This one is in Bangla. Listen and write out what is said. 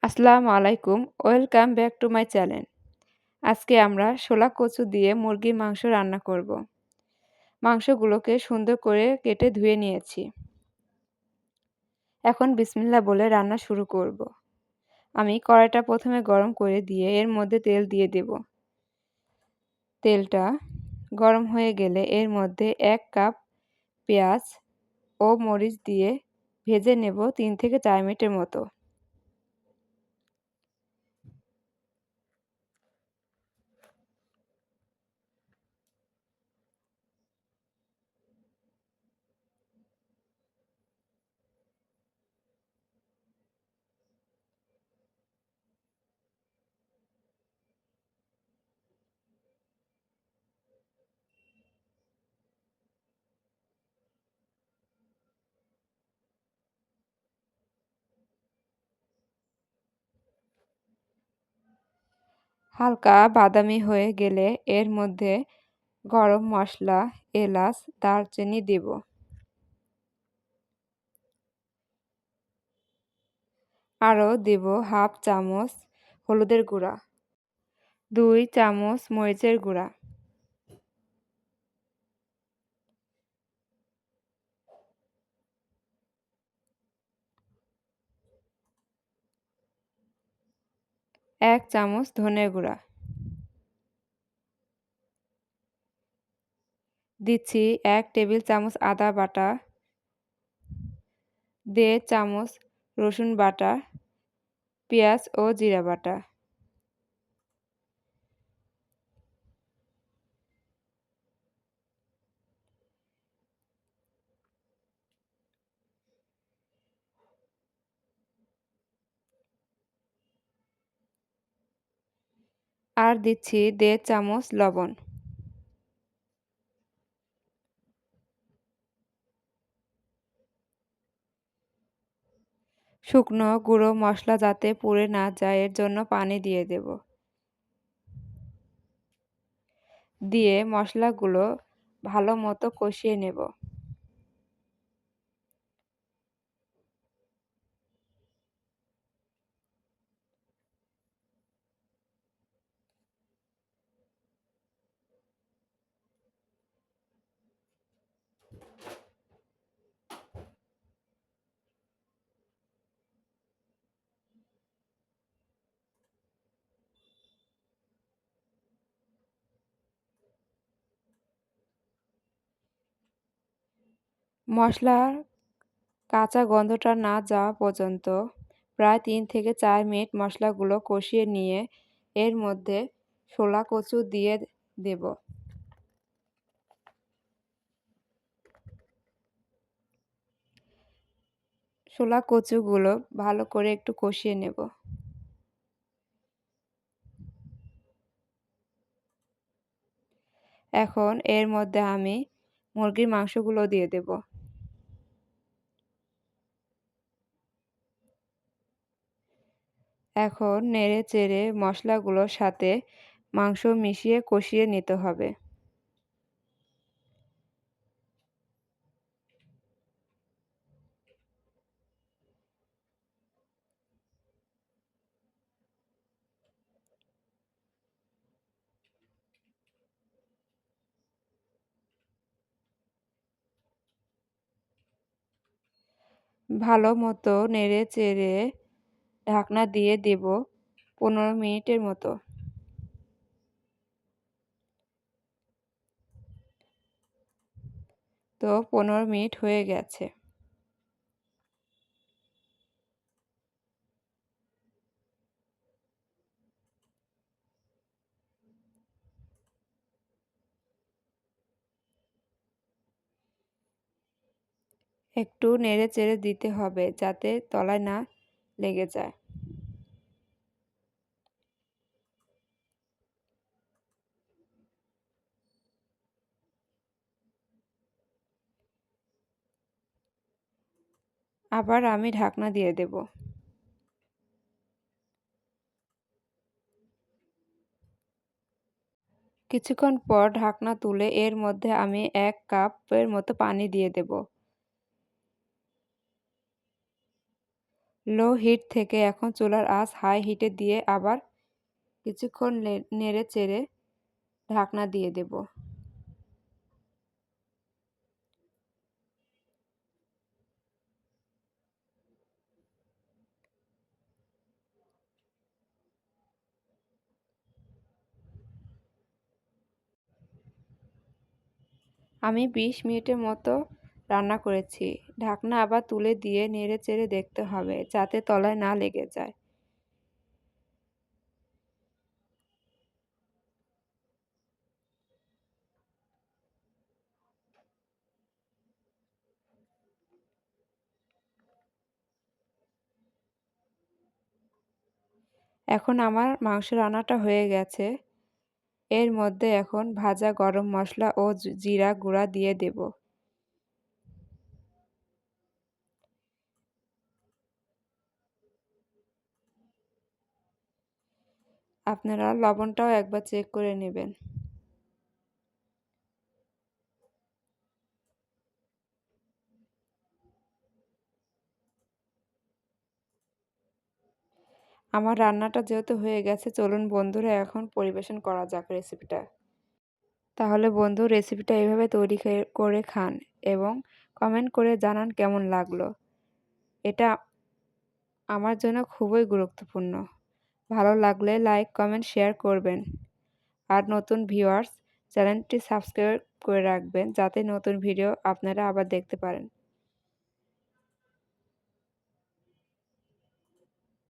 আসসালামু আলাইকুম। Welcome back to my channel. আজকে আমরা শোলা কচু দিয়ে মুরগির মাংস রান্না করব। মাংসগুলোকে সুন্দর করে কেটে ধুয়ে নিয়েছি। এখন বিসমিল্লাহ বলে রান্না শুরু করব। আমি কড়াইটা প্রথমে গরম করে দিয়ে এর মধ্যে তেল দিয়ে দেব। তেলটা গরম হয়ে গেলে এর মধ্যে ১ কাপ পেঁয়াজ ও মরিচ দিয়ে ভেজে নেব ৩ থেকে ৪ মিনিটের মতো। হালকা বাদামি হয়ে গেলে এর মধ্যে গরম মসলা, এলাচ, দারচিনি দেব। আরও দেব হাফ চামচ হলুদের গুঁড়া, ২ চামচ মরিচের গুঁড়া, ১ চামচ ধনের গুঁড়া। দিচ্ছি ১ টেবিল চামচ আদা বাটা, ১.৫ চামচ রসুন বাটা, পেঁয়াজ ও জিরা বাটা। আর দিচ্ছি ১.৫ চামচ লবণ। শুকনো গুঁড়ো মশলা যাতে পুড়ে না যায় এর জন্য পানি দিয়ে দেব। দিয়ে মশলাগুলো ভালো মতো কষিয়ে নেব। মশলার কাঁচা গন্ধটা না যাওয়া পর্যন্ত প্রায় ৩ থেকে ৪ মিনিট মশলাগুলো কষিয়ে নিয়ে এর মধ্যে শোলা কচু দিয়ে দেব। শোলা কচুগুলো ভালো করে একটু কষিয়ে নেব। এখন এর মধ্যে আমি মুরগির মাংসগুলো দিয়ে দেব। এখন নেড়ে-চেড়ে মশলাগুলোর সাথে মাংস মিশিয়ে কষিয়ে নিতে হবে। ভালো মতো নেড়ে-চেড়ে ঢাকনা দিয়ে দেব ১৫ মিনিটের মতো। তো ১৫ মিনিট হয়ে গেছে। একটু নেড়ে-চেড়ে দিতে হবে যাতে তলায় না লেগে যায়। আবার আমি ঢাকনা দিয়ে দেব। কিছুক্ষণ পর ঢাকনা তুলে এর মধ্যে আমি ১ কাপের মতো পানি দিয়ে দেব। লো হিট থেকে এখন চুলার আঁচ হাই হিটে দিয়ে আবার কিছুক্ষণ নেড়ে চেড়ে ঢাকনা দিয়ে দেব। আমি 20 মিনিটের মতো রান্না করেছি। ঢাকনা আবার তুলে দিয়ে নেড়ে চেড়ে দেখতে হবে যাতে তলায় না লেগে যায়। এখন আমার মাংস রান্নাটা হয়ে গেছে। এর মধ্যে এখন ভাজা গরম মশলা ও জিরা গুঁড়া দিয়ে দেব। আপনারা লবণটাও একবার চেক করে নেবেন। আমার রান্নাটা যেহেতু হয়ে গেছে, চলুন বন্ধুরা এখন পরিবেশন করা যাক রেসিপিটা। তাহলে বন্ধু, রেসিপিটা এভাবে তৈরি করে খান এবং কমেন্ট করে জানান কেমন লাগলো। এটা আমার জন্য খুবই গুরুত্বপূর্ণ। ভালো লাগলে লাইক, কমেন্ট, শেয়ার করবেন। আর নতুন ভিউয়ার্স চ্যানেলটি সাবস্ক্রাইব করে রাখবেন যাতে নতুন ভিডিও আপনারা আবার দেখতে পারেন।